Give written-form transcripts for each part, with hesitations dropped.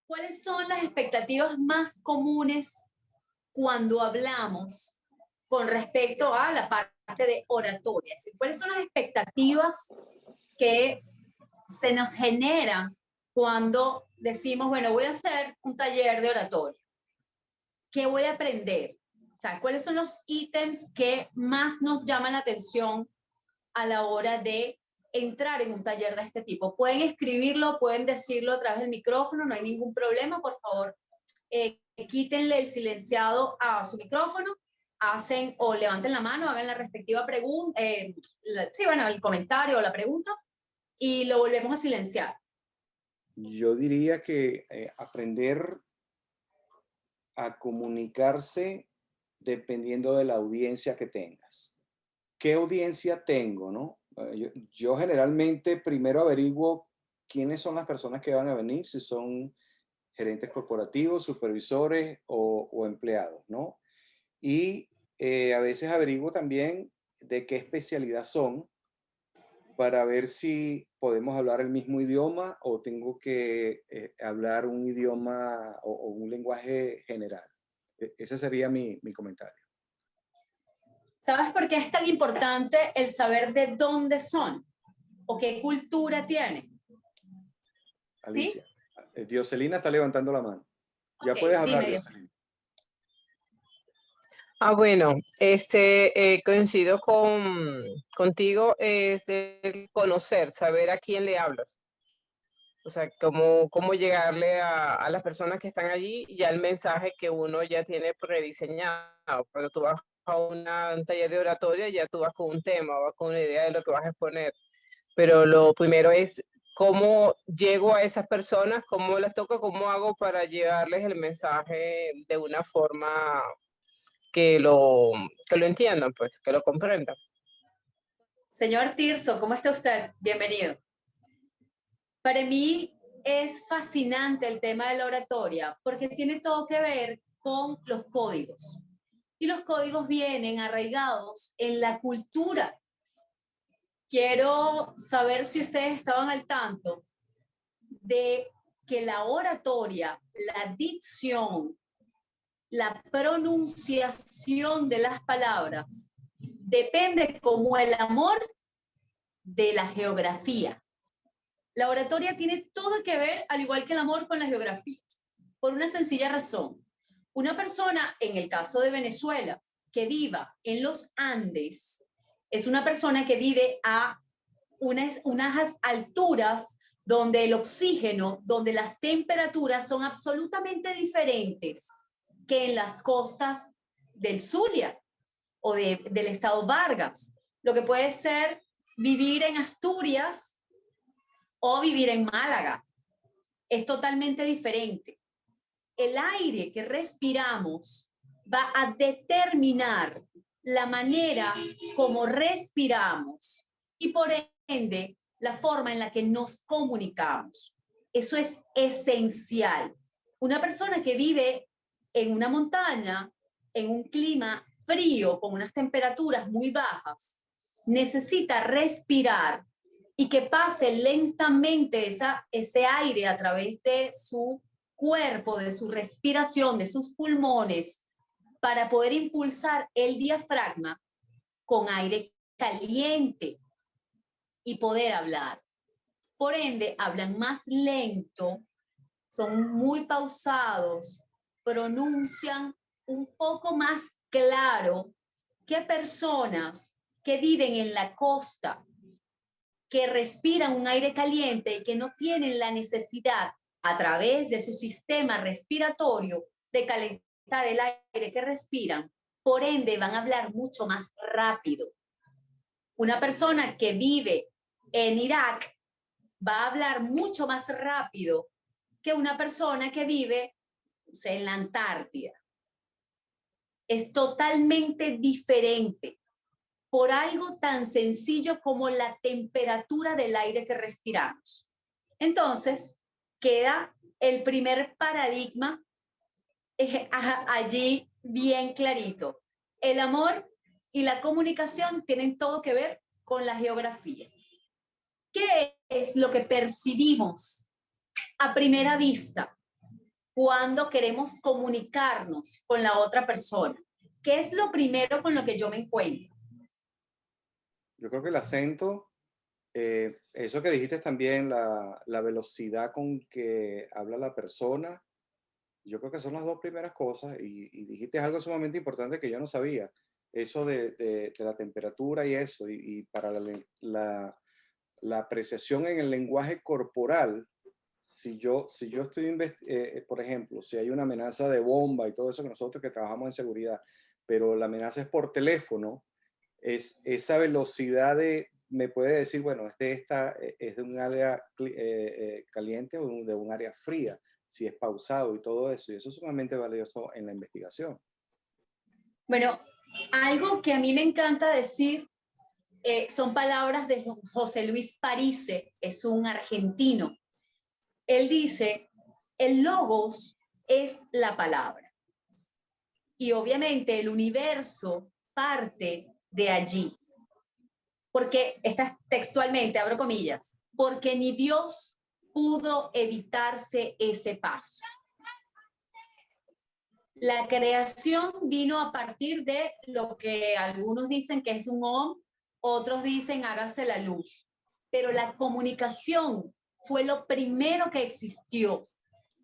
¿Cuáles son las expectativas más comunes cuando hablamos con respecto a la parte de oratoria? Es decir, ¿cuáles son las expectativas que se nos generan cuando decimos, bueno, voy a hacer un taller de oratoria? ¿Qué voy a aprender? O sea, ¿cuáles son los ítems que más nos llaman la atención a la hora de entrar en un taller de este tipo? Pueden escribirlo, pueden decirlo a través del micrófono, no hay ningún problema, por favor. Quítenle el silenciado a su micrófono, hacen o levanten la mano, hagan la respectiva pregunta, sí, bueno, el comentario o la pregunta, y lo volvemos a silenciar. Yo diría que aprender a comunicarse dependiendo de la audiencia que tengas. ¿Qué audiencia tengo, no? Yo generalmente primero averiguo quiénes son las personas que van a venir, si son gerentes corporativos, supervisores o empleados, ¿no? Y a veces averiguo también de qué especialidad son para ver si podemos hablar el mismo idioma o tengo que hablar un idioma o un lenguaje general. Ese sería mi comentario. ¿Sabes por qué es tan importante el saber de dónde son o qué cultura tienen? Alicia, ¿Sí? Dioselina está levantando la mano. Ya Ok, puedes hablar, dime, Dioselina. Bueno, coincido contigo, es de conocer, saber a quién le hablas. O sea, cómo llegarle a las personas que están allí y ya el mensaje que uno ya tiene prediseñado. Cuando tú vas a un taller de oratoria, ya tú vas con un tema, vas con una idea de lo que vas a exponer. Pero lo primero es cómo llego a esas personas, cómo les toca, cómo hago para llevarles el mensaje de una forma que lo entiendan, pues, que lo comprendan. Señor Tirso, ¿cómo está usted? Bienvenido. Para mí es fascinante el tema de la oratoria porque tiene todo que ver con los códigos. Y los códigos vienen arraigados en la cultura. Quiero saber si ustedes estaban al tanto de que la oratoria, la dicción, la pronunciación de las palabras depende como el amor de la geografía. La oratoria tiene todo que ver, al igual que el amor, con la geografía, por una sencilla razón. Una persona, en el caso de Venezuela, que viva en los Andes, es una persona que vive a unas alturas donde el oxígeno, donde las temperaturas son absolutamente diferentes que en las costas del Zulia o del estado Vargas. Lo que puede ser vivir en Asturias o vivir en Málaga. Es totalmente diferente. El aire que respiramos va a determinar la manera como respiramos y por ende la forma en la que nos comunicamos. Eso es esencial. Una persona que vive en una montaña, en un clima frío, con unas temperaturas muy bajas, necesita respirar y que pase lentamente ese aire a través de su cuerpo, de su respiración, de sus pulmones, para poder impulsar el diafragma con aire caliente y poder hablar. Por ende, hablan más lento, son muy pausados, pronuncian un poco más claro que personas que viven en la costa, que respiran un aire caliente y que no tienen la necesidad a través de su sistema respiratorio de calentar el aire que respiran, por ende van a hablar mucho más rápido. Una persona que vive en Irak va a hablar mucho más rápido que una persona que vive, o sea, en la Antártida. Es totalmente diferente por algo tan sencillo como la temperatura del aire que respiramos. Entonces, queda el primer paradigma allí bien clarito. El amor y la comunicación tienen todo que ver con la geografía. ¿Qué es lo que percibimos a primera vista cuando queremos comunicarnos con la otra persona? ¿Qué es lo primero con lo que yo me encuentro? Yo creo que el acento, eso que dijiste también, la velocidad con que habla la persona, yo creo que son las dos primeras cosas y dijiste algo sumamente importante que yo no sabía, eso de la temperatura y eso, y para la apreciación en el lenguaje corporal, si yo estoy, por ejemplo, si hay una amenaza de bomba y todo eso que nosotros que trabajamos en seguridad, pero la amenaza es por teléfono, es esa velocidad me puede decir, bueno, es de un área caliente o de un área fría, si es pausado y todo eso, y eso es sumamente valioso en la investigación. Bueno, algo que a mí me encanta decir son palabras de José Luis Parise, es un argentino. Él dice, el logos es la palabra. Y obviamente el universo parte de allí. Porque, está textualmente, abro comillas, porque ni Dios pudo evitarse ese paso. La creación vino a partir de lo que algunos dicen que es un om, otros dicen hágase la luz. Pero la comunicación fue lo primero que existió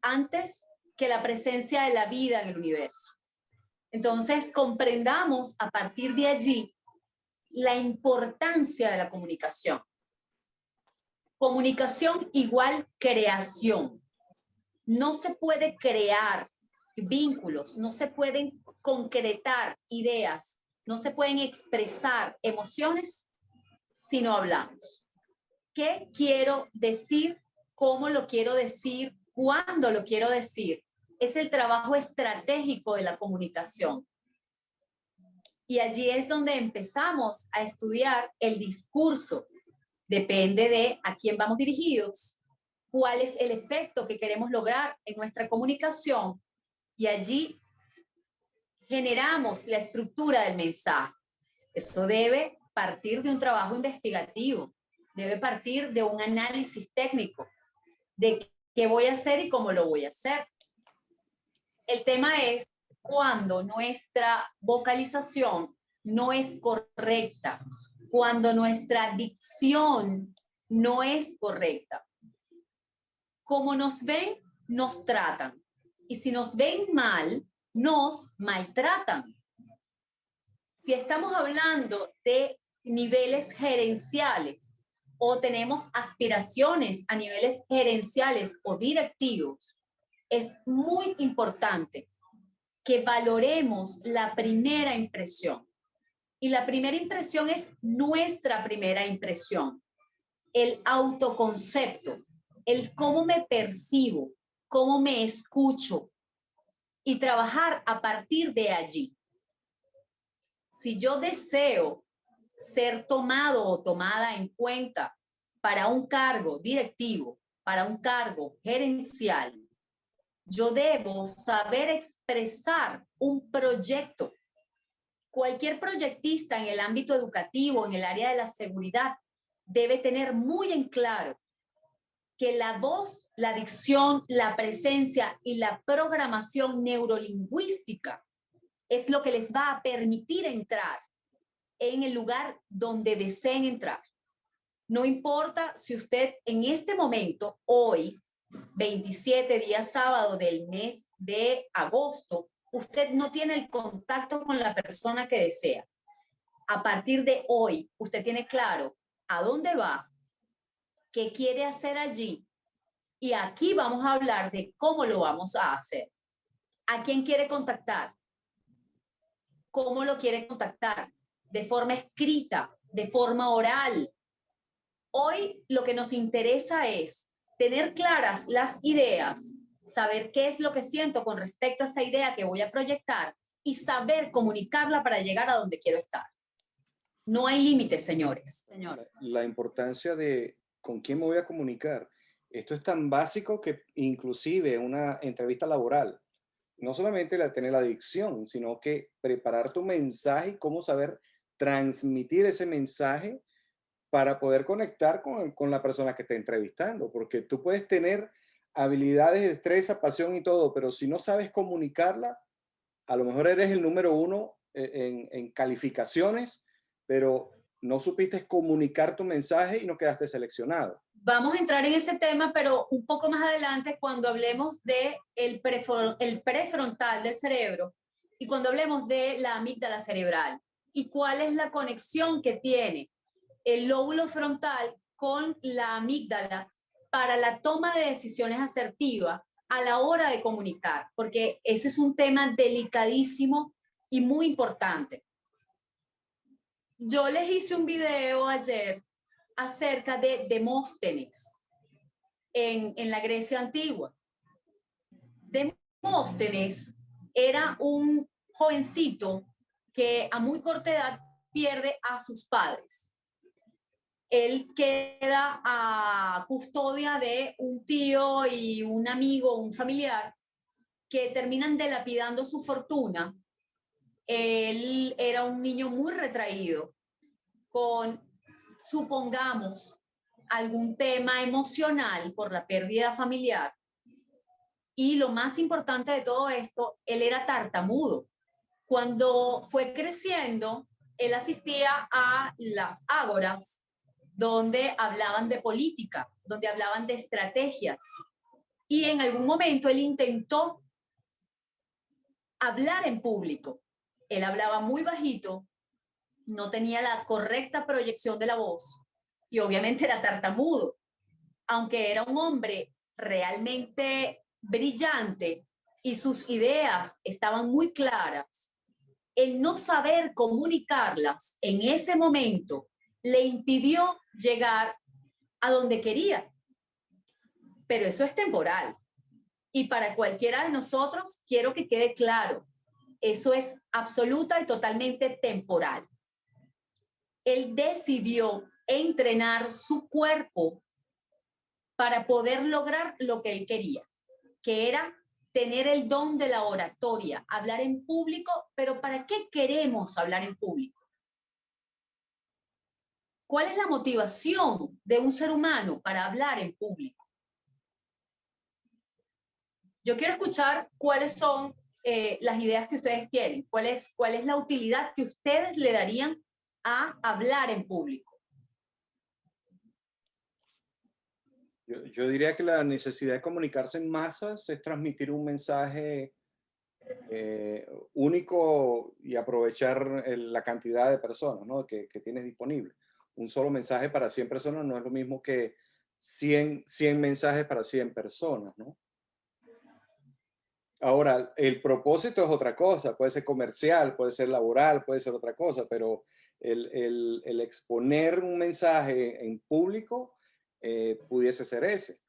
antes que la presencia de la vida en el universo. Entonces, comprendamos a partir de allí la importancia de la comunicación. Comunicación igual creación. No se puede crear vínculos, no se pueden concretar ideas, no se pueden expresar emociones si no hablamos. ¿Qué quiero decir? ¿Cómo lo quiero decir? ¿Cuándo lo quiero decir? Es el trabajo estratégico de la comunicación. Y allí es donde empezamos a estudiar el discurso. Depende de a quién vamos dirigidos, cuál es el efecto que queremos lograr en nuestra comunicación, y allí generamos la estructura del mensaje. Eso debe partir de un trabajo investigativo, debe partir de un análisis técnico de qué voy a hacer y cómo lo voy a hacer. El tema es cuando nuestra vocalización no es correcta, cuando nuestra dicción no es correcta. Como nos ven, nos tratan. Y si nos ven mal, nos maltratan. Si estamos hablando de niveles gerenciales o tenemos aspiraciones a niveles gerenciales o directivos, es muy importante que valoremos la primera impresión. Y la primera impresión es nuestra primera impresión. El autoconcepto, el cómo me percibo, cómo me escucho y trabajar a partir de allí. Si yo deseo ser tomado o tomada en cuenta para un cargo directivo, para un cargo gerencial, yo debo saber expresar un proyecto. Cualquier proyectista en el ámbito educativo, en el área de la seguridad, debe tener muy en claro que la voz, la dicción, la presencia y la programación neurolingüística es lo que les va a permitir entrar en el lugar donde deseen entrar. No importa si usted en este momento, hoy, 27 días sábado del mes de agosto, usted no tiene el contacto con la persona que desea. A partir de hoy, usted tiene claro a dónde va, qué quiere hacer allí, y aquí vamos a hablar de cómo lo vamos a hacer. ¿A quién quiere contactar? ¿Cómo lo quiere contactar? De forma escrita, de forma oral. Hoy lo que nos interesa es tener claras las ideas, saber qué es lo que siento con respecto a esa idea que voy a proyectar y saber comunicarla para llegar a donde quiero estar. No hay límites, señores. La importancia de con quién me voy a comunicar. Esto es tan básico que inclusive una entrevista laboral, no solamente tener la dicción, sino que preparar tu mensaje y cómo saber transmitir ese mensaje para poder conectar con la persona que está entrevistando, porque tú puedes tener habilidades, destreza, pasión y todo, pero si no sabes comunicarla, a lo mejor eres el número uno en calificaciones, pero no supiste comunicar tu mensaje y no quedaste seleccionado. Vamos a entrar en ese tema, pero un poco más adelante cuando hablemos de el prefrontal del cerebro y cuando hablemos de la amígdala cerebral y cuál es la conexión que tiene el lóbulo frontal con la amígdala para la toma de decisiones asertivas a la hora de comunicar, porque ese es un tema delicadísimo y muy importante. Yo les hice un video ayer acerca de Demóstenes en la Grecia antigua. Demóstenes era un jovencito que a muy corta edad pierde a sus padres. Él queda a custodia de un tío y un amigo, un familiar, que terminan dilapidando su fortuna. Él era un niño muy retraído, con, supongamos, algún tema emocional por la pérdida familiar. Y lo más importante de todo esto, él era tartamudo. Cuando fue creciendo, él asistía a las ágoras, donde hablaban de política, donde hablaban de estrategias. Y en algún momento él intentó hablar en público. Él hablaba muy bajito, no tenía la correcta proyección de la voz y obviamente era tartamudo. Aunque era un hombre realmente brillante y sus ideas estaban muy claras, el no saber comunicarlas en ese momento le impidió llegar a donde quería. Pero eso es temporal. Y para cualquiera de nosotros, quiero que quede claro, eso es absoluta y totalmente temporal. Él decidió entrenar su cuerpo para poder lograr lo que él quería, que era tener el don de la oratoria, hablar en público, pero ¿para qué queremos hablar en público? ¿Cuál es la motivación de un ser humano para hablar en público? Yo quiero escuchar cuáles son las ideas que ustedes tienen, cuál es la utilidad que ustedes le darían a hablar en público. Yo diría que la necesidad de comunicarse en masas es transmitir un mensaje único y aprovechar la cantidad de personas, ¿no? que tienes disponible. Un solo mensaje para 100 personas no es lo mismo que 100 mensajes para 100 personas, ¿no? Ahora, el propósito es otra cosa, puede ser comercial, puede ser laboral, puede ser otra cosa, pero el exponer un mensaje en público pudiese ser ese.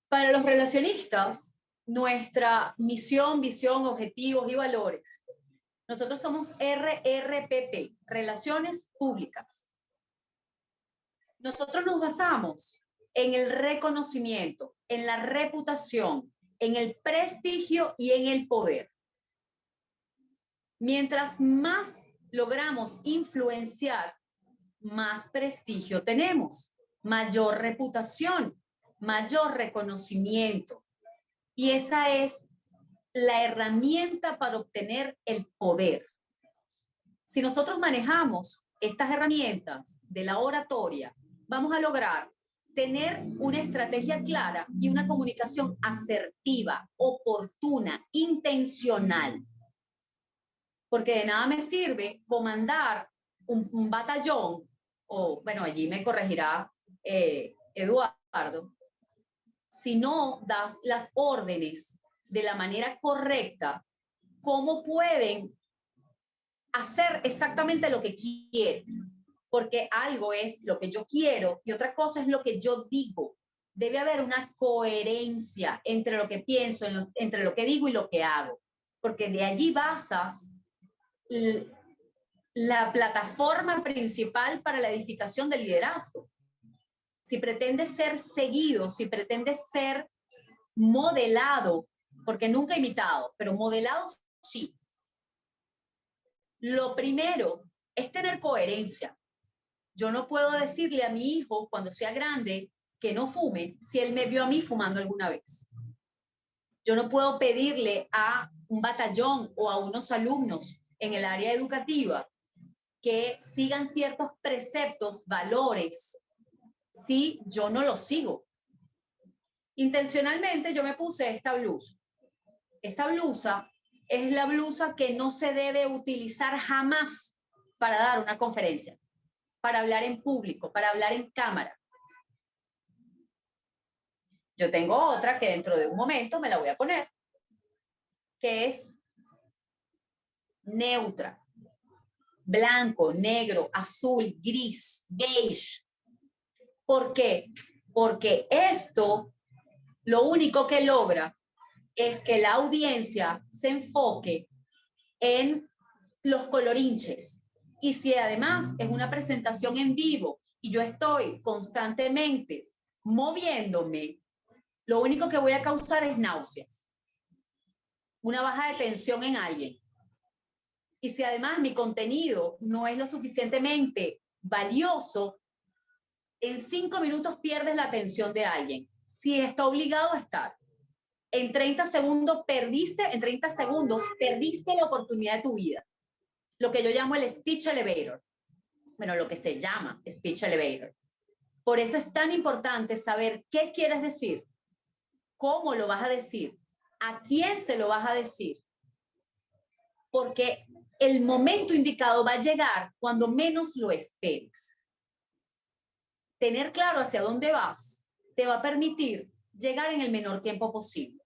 Para los relacionistas, nuestra misión, visión, objetivos y valores, nosotros somos RRPP, Relaciones Públicas. Nosotros nos basamos en el reconocimiento, en la reputación, en el prestigio y en el poder. Mientras más logramos influenciar, más prestigio tenemos, mayor reputación, mayor reconocimiento. Y esa es la herramienta para obtener el poder. Si nosotros manejamos estas herramientas de la oratoria, vamos a lograr tener una estrategia clara y una comunicación asertiva, oportuna, intencional. Porque de nada me sirve comandar un batallón, o bueno, allí me corregirá Eduardo, si no das las órdenes de la manera correcta, ¿cómo pueden hacer exactamente lo que quieres? Porque algo es lo que yo quiero y otra cosa es lo que yo digo. Debe haber una coherencia entre lo que pienso, entre lo que digo y lo que hago, porque de allí basas la plataforma principal para la edificación del liderazgo. Si pretendes ser seguido, si pretendes ser modelado, porque nunca imitado, pero modelado sí. Lo primero es tener coherencia. Yo no puedo decirle a mi hijo cuando sea grande, que no fume si él me vio a mí fumando alguna vez? Yo no puedo pedirle a un batallón o a unos alumnos en el área educativa que sigan ciertos preceptos, valores, si yo no los sigo. Intencionalmente yo me puse esta blusa. Esta blusa es la blusa que no se debe utilizar jamás para dar una conferencia, para hablar en público, para hablar en cámara. Yo tengo otra que dentro de un momento me la voy a poner, que es neutra. Blanco, negro, azul, gris, beige. ¿Por qué? Porque esto lo único que logra es que la audiencia se enfoque en los colorinches. Y si además es una presentación en vivo y yo estoy constantemente moviéndome, lo único que voy a causar es náuseas, una baja de tensión en alguien. Y si además mi contenido no es lo suficientemente valioso, en 5 minutos pierdes la atención de alguien. Si está obligado a estar. En 30 segundos perdiste la oportunidad de tu vida. Lo que yo llamo el speech elevator. Bueno, lo que se llama speech elevator. Por eso es tan importante saber qué quieres decir, cómo lo vas a decir, a quién se lo vas a decir. Porque el momento indicado va a llegar cuando menos lo esperes. Tener claro hacia dónde vas te va a permitir llegar en el menor tiempo posible.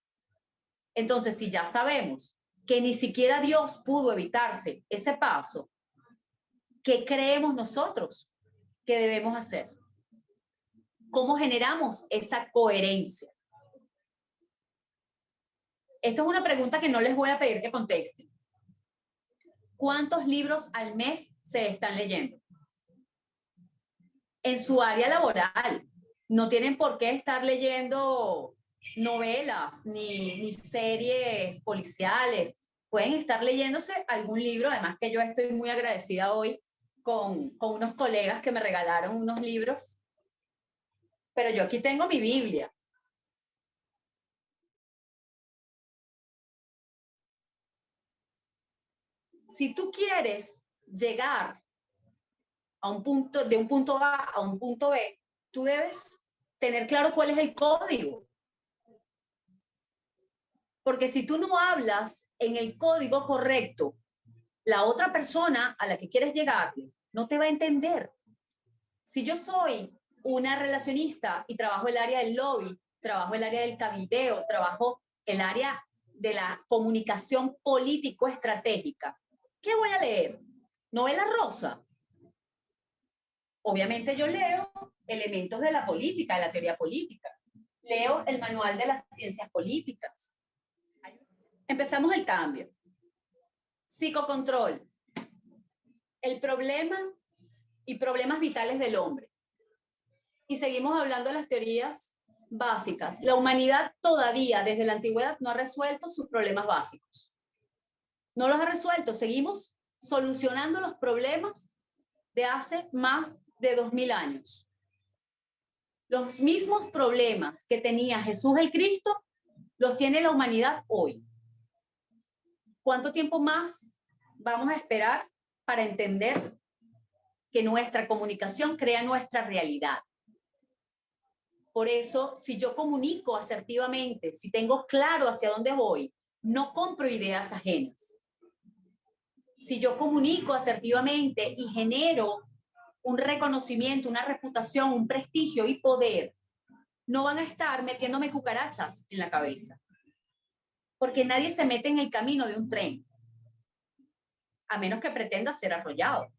Entonces, si ya sabemos que ni siquiera Dios pudo evitarse ese paso, ¿qué creemos nosotros que debemos hacer? ¿Cómo generamos esa coherencia? Esta es una pregunta que no les voy a pedir que contesten. ¿Cuántos libros al mes se están leyendo? En su área laboral. No tienen por qué estar leyendo novelas ni series policiales. Pueden estar leyéndose algún libro, además que yo estoy muy agradecida hoy con unos colegas que me regalaron unos libros. Pero yo aquí tengo mi Biblia. Si tú quieres llegar a un punto, de un punto A a un punto B, tú debes tener claro cuál es el código. Porque si tú no hablas en el código correcto, la otra persona a la que quieres llegar no te va a entender. Si yo soy una relacionista y trabajo el área del lobby, trabajo el área del cabildeo, trabajo el área de la comunicación político-estratégica, ¿qué voy a leer? ¿Novela rosa? Obviamente yo leo elementos de la política, de la teoría política. Leo el manual de las ciencias políticas. Empezamos el cambio. Psicocontrol. El problema y problemas vitales del hombre. Y seguimos hablando de las teorías básicas. La humanidad todavía, desde la antigüedad, no ha resuelto sus problemas básicos. No los ha resuelto. Seguimos solucionando los problemas de hace más de 2000 años. Los mismos problemas que tenía Jesús el Cristo, los tiene la humanidad hoy. ¿Cuánto tiempo más vamos a esperar para entender que nuestra comunicación crea nuestra realidad? Por eso, si yo comunico asertivamente, si tengo claro hacia dónde voy, no compro ideas ajenas. Si yo comunico asertivamente y genero un reconocimiento, una reputación, un prestigio y poder, no van a estar metiéndome cucarachas en la cabeza. Porque nadie se mete en el camino de un tren, a menos que pretenda ser arrollado.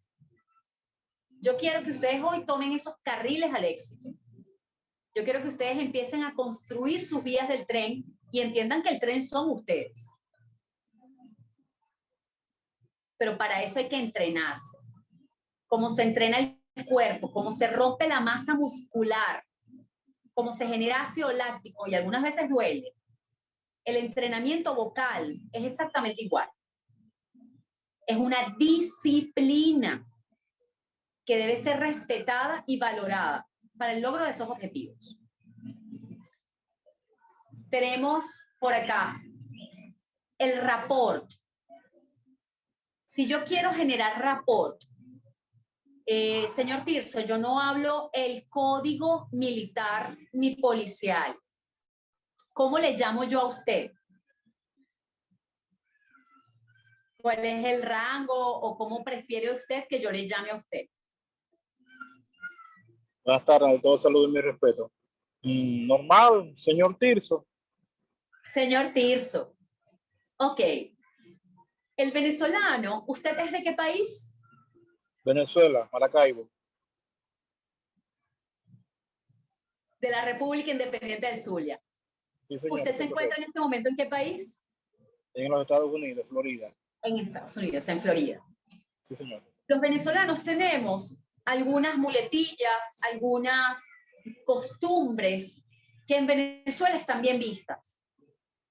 Yo quiero que ustedes hoy tomen esos carriles al éxito. Yo quiero que ustedes empiecen a construir sus vías del tren y entiendan que el tren son ustedes. Pero para eso hay que entrenarse. Cómo se entrena el cuerpo, cómo se rompe la masa muscular, cómo se genera ácido láctico y algunas veces duele. El entrenamiento vocal es exactamente igual. Es una disciplina que debe ser respetada y valorada para el logro de esos objetivos. tenemos por acá el rapport. Si yo quiero generar rapport, señor Tirso, yo no hablo el código militar ni policial. ¿Cómo le llamo yo a usted? ¿Cuál es el rango o cómo prefiere usted que yo le llame a usted? Buenas tardes, todo saludo y mi respeto. Normal, señor Tirso. Señor Tirso. Ok. El venezolano, ¿usted es de qué país? Venezuela, Maracaibo. De la República Independiente del Zulia. Sí, señor, ¿Usted se encuentra en este momento en qué país? en los Estados Unidos, Florida. En Estados Unidos, en Florida. Sí, señor. Los venezolanos tenemos algunas muletillas, algunas costumbres que en Venezuela están bien vistas.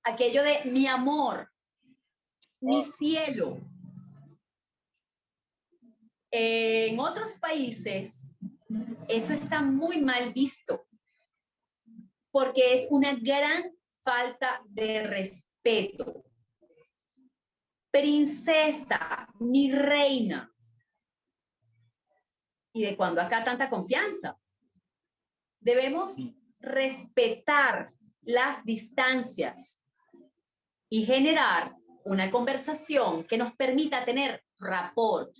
Aquello de mi amor, mi cielo. En otros países eso está muy mal visto porque es una gran falta de respeto. Princesa, mi reina. ¿Y de cuándo acá tanta confianza? Debemos respetar las distancias y generar una conversación que nos permita tener rapport,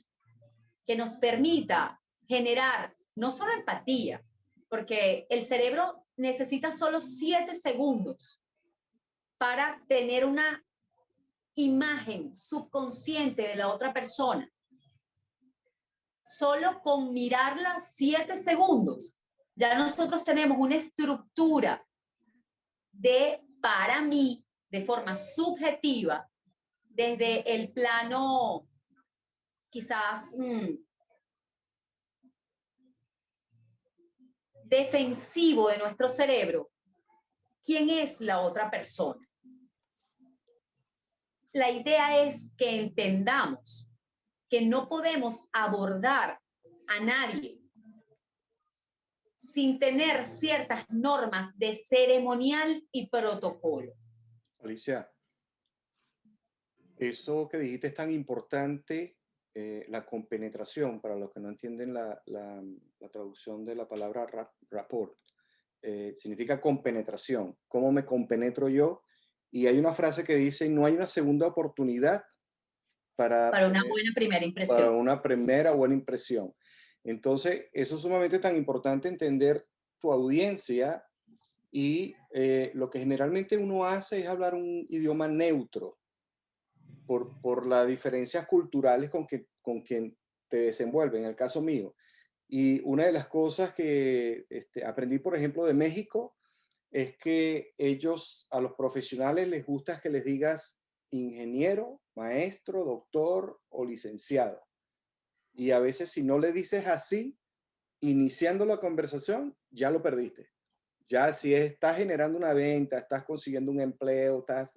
que nos permita generar no solo empatía, porque el cerebro necesita solo 7 segundos para tener una imagen subconsciente de la otra persona. Solo con mirarla 7 segundos, ya nosotros tenemos una estructura de, para mí, de forma subjetiva, desde el plano quizás defensivo de nuestro cerebro, ¿quién es la otra persona? La idea es que entendamos que no podemos abordar a nadie sin tener ciertas normas de ceremonial y protocolo. Alicia, eso que dijiste es tan importante, la compenetración, para los que no entienden la traducción de la palabra rapport. Significa compenetración. ¿Cómo me compenetro yo? Y hay una frase que dice, no hay una segunda oportunidad para una buena primera impresión. Para una primera buena impresión. Entonces, eso es sumamente tan importante, entender tu audiencia, y lo que generalmente uno hace es hablar un idioma neutro por las diferencias culturales con quien te desenvuelve, en el caso mío. Y una de las cosas que aprendí, por ejemplo, de México, es que ellos, a los profesionales les gusta que les digas ingeniero, maestro, doctor o licenciado. Y a veces si no le dices así, iniciando la conversación, ya lo perdiste. Ya si estás generando una venta, estás consiguiendo un empleo, estás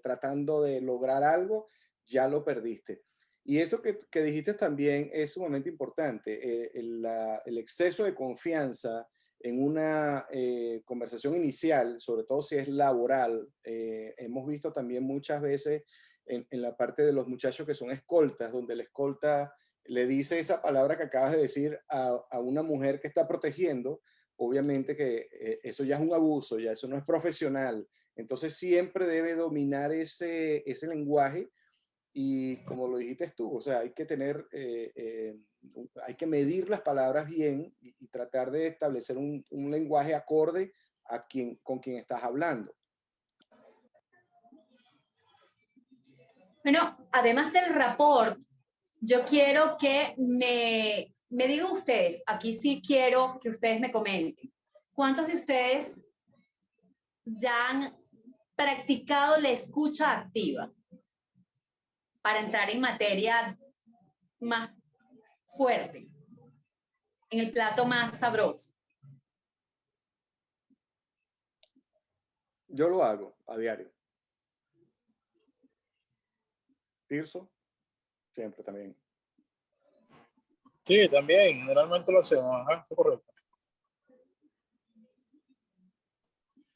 tratando de lograr algo, ya lo perdiste. Y eso que dijiste también es sumamente importante. El exceso de confianza en una conversación inicial, sobre todo si es laboral, hemos visto también muchas veces en la parte de los muchachos que son escoltas, donde el escolta le dice esa palabra que acabas de decir a una mujer que está protegiendo. Obviamente que eso ya es un abuso, ya eso no es profesional. Entonces siempre debe dominar ese lenguaje, y como lo dijiste tú, o sea, hay que tener, hay que medir las palabras bien y tratar de establecer un lenguaje acorde a con quien estás hablando. Bueno, además del rapport, yo quiero que me digan ustedes, aquí sí quiero que ustedes me comenten, ¿cuántos de ustedes ya han practicado la escucha activa para entrar en materia más fuerte, en el plato más sabroso? Yo lo hago a diario. Tirso, siempre también. Sí, también, generalmente lo hacemos. Ajá, es correcto.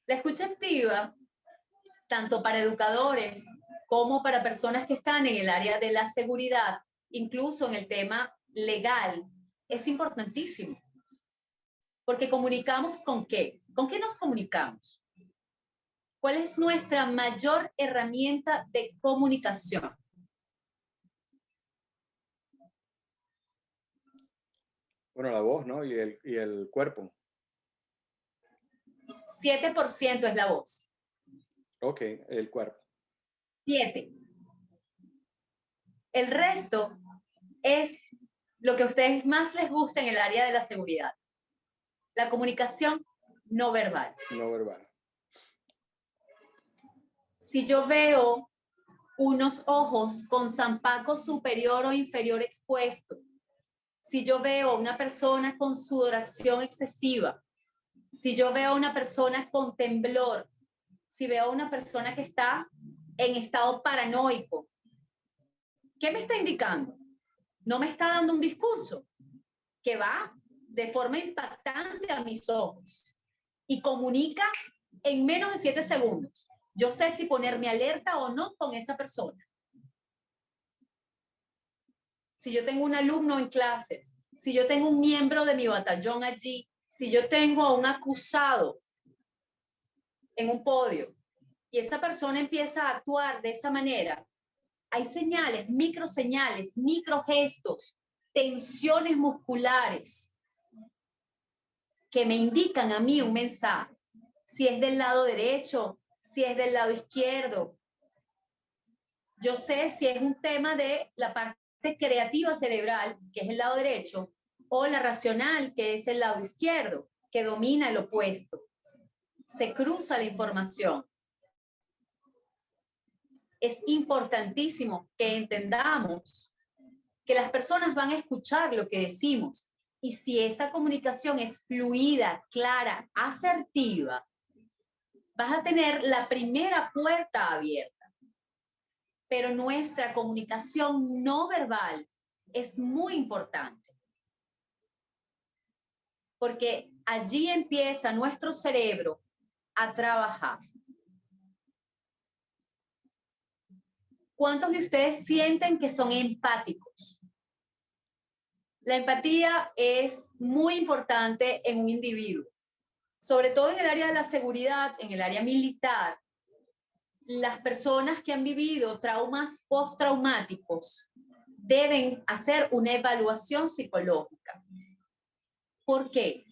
La escucha activa tanto para educadores como para personas que están en el área de la seguridad, incluso en el tema legal, es importantísimo. Porque comunicamos ¿con qué? ¿Con qué nos comunicamos? ¿Cuál es nuestra mayor herramienta de comunicación? Bueno, la voz, ¿no? Y el cuerpo. 7% es la voz. Ok, el cuerpo. 7. El resto es lo que a ustedes más les gusta en el área de la seguridad. La comunicación no verbal. No verbal. Si yo veo unos ojos con zampaco superior o inferior expuesto, si yo veo una persona con sudoración excesiva, si yo veo una persona con temblor, si veo una persona que está en estado paranoico, ¿qué me está indicando? No me está dando un discurso que va de forma impactante a mis ojos y comunica en menos de 7 segundos. Yo sé si ponerme alerta o no con esa persona. Si yo tengo un alumno en clases, si yo tengo un miembro de mi batallón allí, si yo tengo a un acusado en un podio y esa persona empieza a actuar de esa manera, hay señales, microgestos, tensiones musculares que me indican a mí un mensaje. Si es del lado derecho, si es del lado izquierdo. Yo sé si es un tema de la parte creativa cerebral, que es el lado derecho, o la racional, que es el lado izquierdo, que domina el opuesto. Se cruza la información. Es importantísimo que entendamos que las personas van a escuchar lo que decimos. Y si esa comunicación es fluida, clara, asertiva, vas a tener la primera puerta abierta. Pero nuestra comunicación no verbal es muy importante. Porque allí empieza nuestro cerebro a trabajar. ¿Cuántos de ustedes sienten que son empáticos? La empatía es muy importante en un individuo, sobre todo en el área de la seguridad, en el área militar. Las personas que han vivido traumas postraumáticos deben hacer una evaluación psicológica. ¿Por qué?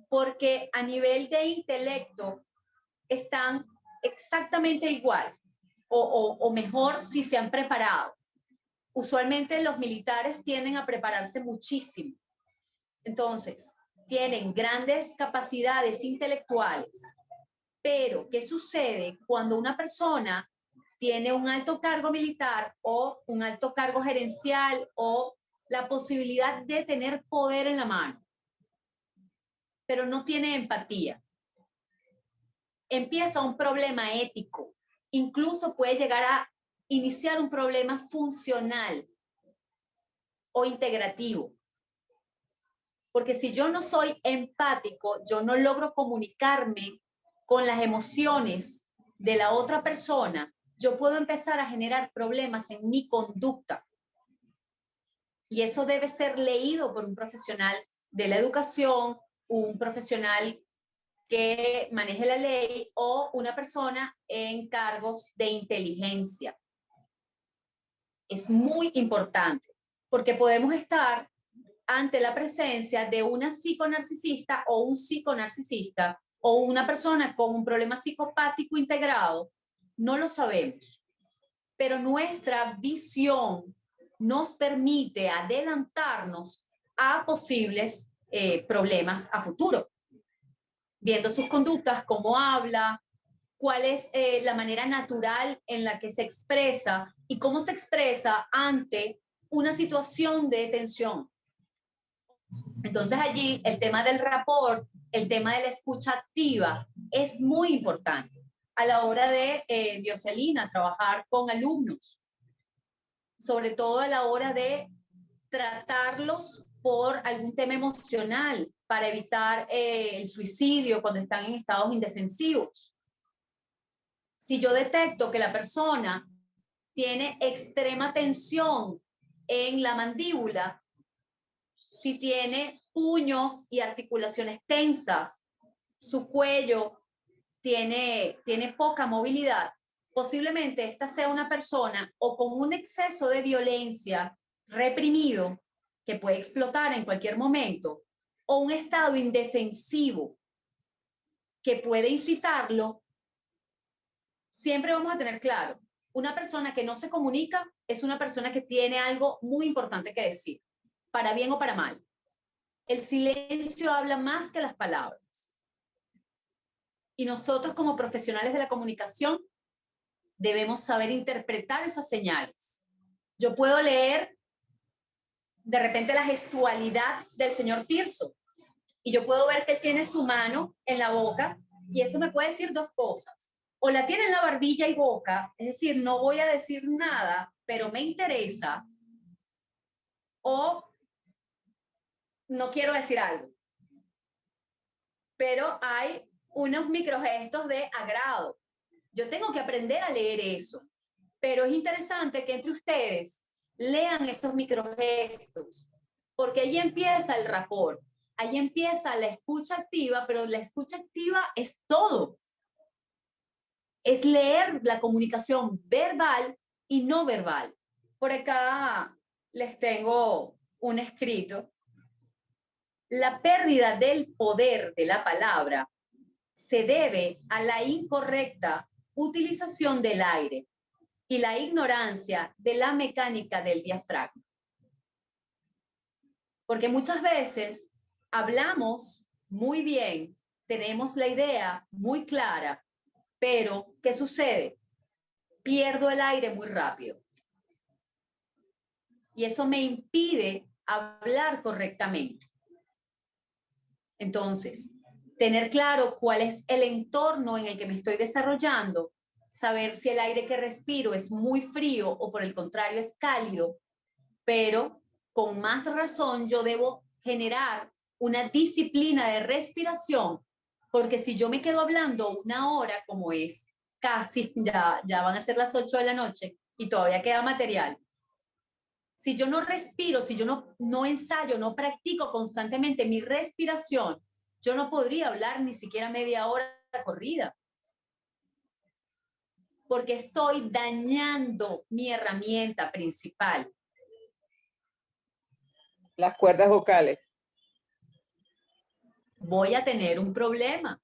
Porque a nivel de intelecto están exactamente igual, o mejor si se han preparado. Usualmente los militares tienden a prepararse muchísimo. Entonces, tienen grandes capacidades intelectuales. Pero, ¿qué sucede cuando una persona tiene un alto cargo militar o un alto cargo gerencial o la posibilidad de tener poder en la mano, pero no tiene empatía? Empieza un problema ético. Incluso puede llegar a iniciar un problema funcional o integrativo. Porque si yo no soy empático, yo no logro comunicarme con las emociones de la otra persona, yo puedo empezar a generar problemas en mi conducta. Y eso debe ser leído por un profesional de la educación, un profesional que maneje la ley o una persona en cargos de inteligencia. Es muy importante porque podemos estar ante la presencia de una psiconarcisista o un psiconarcisista o una persona con un problema psicopático integrado, no lo sabemos. Pero nuestra visión nos permite adelantarnos a posibles problemas a futuro, viendo sus conductas, cómo habla, cuál es la manera natural en la que se expresa y cómo se expresa ante una situación de tensión. Entonces allí el tema del rapport, el tema de la escucha activa es muy importante a la hora de, Dioselina, trabajar con alumnos, sobre todo a la hora de tratarlos por algún tema emocional para evitar el suicidio cuando están en estados indefensivos. Si yo detecto que la persona tiene extrema tensión en la mandíbula, si tiene puños y articulaciones tensas, su cuello tiene poca movilidad, posiblemente esta sea una persona o con un exceso de violencia reprimido que puede explotar en cualquier momento, o un estado indefensivo que puede incitarlo. Siempre vamos a tener claro, una persona que no se comunica es una persona que tiene algo muy importante que decir, para bien o para mal. El silencio habla más que las palabras. Y nosotros como profesionales de la comunicación debemos saber interpretar esas señales. Yo puedo leer de repente la gestualidad del señor Tirso y yo puedo ver que tiene su mano en la boca y eso me puede decir dos cosas. O la tiene en la barbilla y boca, es decir, no voy a decir nada, pero me interesa, o no quiero decir algo. Pero hay unos microgestos de agrado. Yo tengo que aprender a leer eso, pero es interesante que entre ustedes lean esos microgestos, porque ahí empieza el rapport, ahí empieza la escucha activa, pero la escucha activa es todo. Es leer la comunicación verbal y no verbal. Por acá les tengo un escrito. La pérdida del poder de la palabra se debe a la incorrecta utilización del aire y la ignorancia de la mecánica del diafragma. Porque muchas veces hablamos muy bien, tenemos la idea muy clara, pero ¿qué sucede? Pierdo el aire muy rápido. Y eso me impide hablar correctamente. Entonces, tener claro cuál es el entorno en el que me estoy desarrollando, saber si el aire que respiro es muy frío o por el contrario es cálido, pero con más razón yo debo generar una disciplina de respiración, porque si yo me quedo hablando una hora, como es casi, ya van a ser las 8 de la noche y todavía queda material. Si yo no respiro, si yo no ensayo, no practico constantemente mi respiración, yo no podría hablar ni siquiera media hora corrida. Porque estoy dañando mi herramienta principal. Las cuerdas vocales. Voy a tener un problema.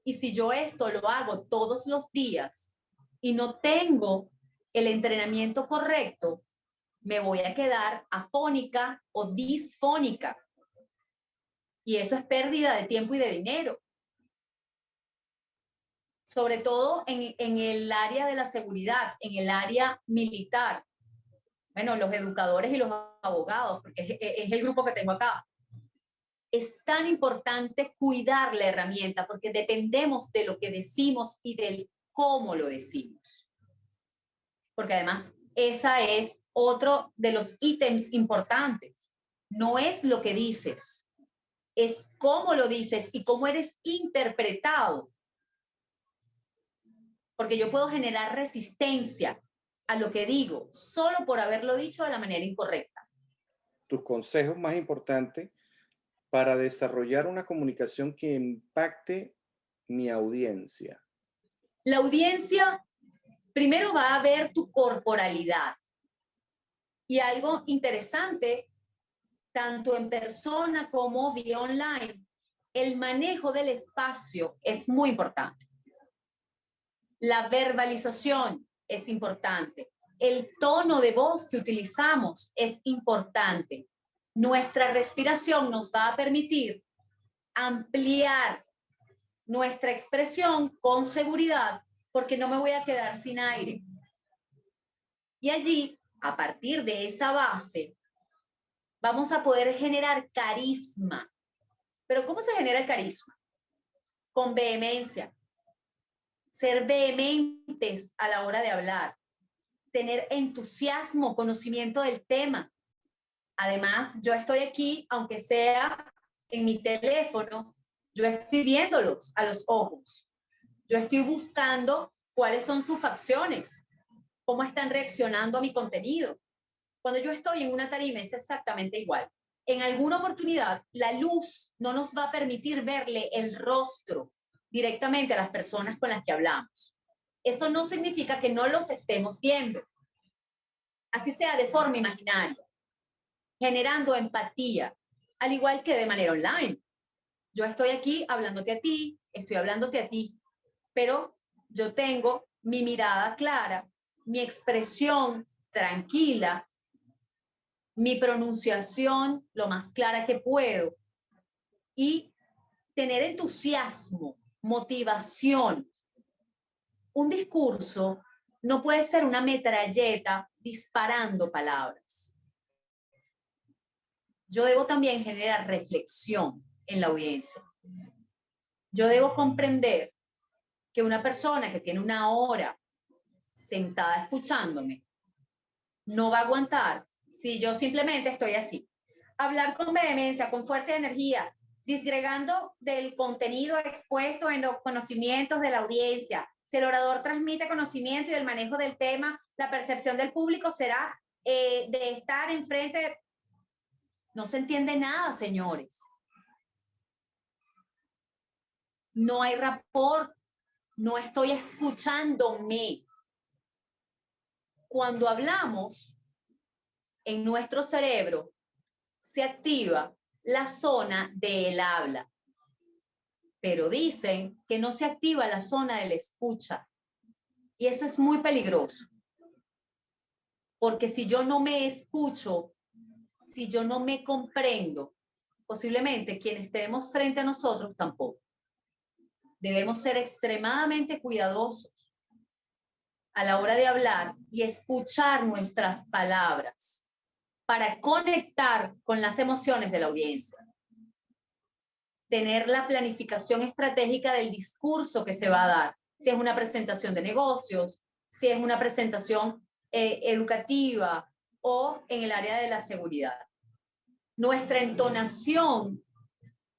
Y si yo esto lo hago todos los días y no tengo el entrenamiento correcto, me voy a quedar afónica o disfónica. Y eso es pérdida de tiempo y de dinero. Sobre todo en el área de la seguridad, en el área militar. Bueno, los educadores y los abogados, porque es el grupo que tengo acá. Es tan importante cuidar la herramienta porque dependemos de lo que decimos y del cómo lo decimos. Porque además, esa es otro de los ítems importantes. No es lo que dices, es cómo lo dices y cómo eres interpretado. Porque yo puedo generar resistencia a lo que digo solo por haberlo dicho de la manera incorrecta. Tus consejos más importantes para desarrollar una comunicación que impacte mi audiencia. La audiencia primero va a ver tu corporalidad. Y algo interesante, tanto en persona como vía online, el manejo del espacio es muy importante. La verbalización es importante. El tono de voz que utilizamos es importante. Nuestra respiración nos va a permitir ampliar nuestra expresión con seguridad porque no me voy a quedar sin aire. Y allí, a partir de esa base, vamos a poder generar carisma. ¿Pero cómo se genera el carisma? Con vehemencia. Ser vehementes a la hora de hablar. Tener entusiasmo, conocimiento del tema. Además, yo estoy aquí, aunque sea en mi teléfono, yo estoy viéndolos a los ojos. Yo estoy buscando ¿Cuáles son sus facciones? ¿Cómo están reaccionando a mi contenido? Cuando yo estoy en una tarima es exactamente igual. En alguna oportunidad, la luz no nos va a permitir verle el rostro directamente a las personas con las que hablamos. Eso no significa que no los estemos viendo, así sea de forma imaginaria, generando empatía, al igual que de manera online. Yo estoy aquí hablándote a ti, estoy hablándote a ti, pero yo tengo mi mirada clara, mi expresión tranquila, mi pronunciación lo más clara que puedo y tener entusiasmo, motivación. Un discurso no puede ser una metralleta disparando palabras. Yo debo también generar reflexión en la audiencia. Yo debo comprender que una persona que tiene una hora sentada escuchándome no va a aguantar si yo simplemente estoy así. Hablar con vehemencia, con fuerza y energía, disgregando del contenido expuesto en los conocimientos de la audiencia. Si el orador transmite conocimiento y el manejo del tema, la percepción del público será de estar enfrente. No se entiende nada, señores. No hay rapport, no estoy escuchándome. Cuando hablamos, en nuestro cerebro se activa la zona del habla, pero dicen que no se activa la zona de la escucha. Y eso es muy peligroso. Porque si yo no me escucho, si yo no me comprendo, posiblemente quienes tenemos frente a nosotros tampoco. Debemos ser extremadamente cuidadosos a la hora de hablar y escuchar nuestras palabras para conectar con las emociones de la audiencia. Tener la planificación estratégica del discurso que se va a dar, si es una presentación de negocios, si es una presentación educativa o en el área de la seguridad. Nuestra entonación,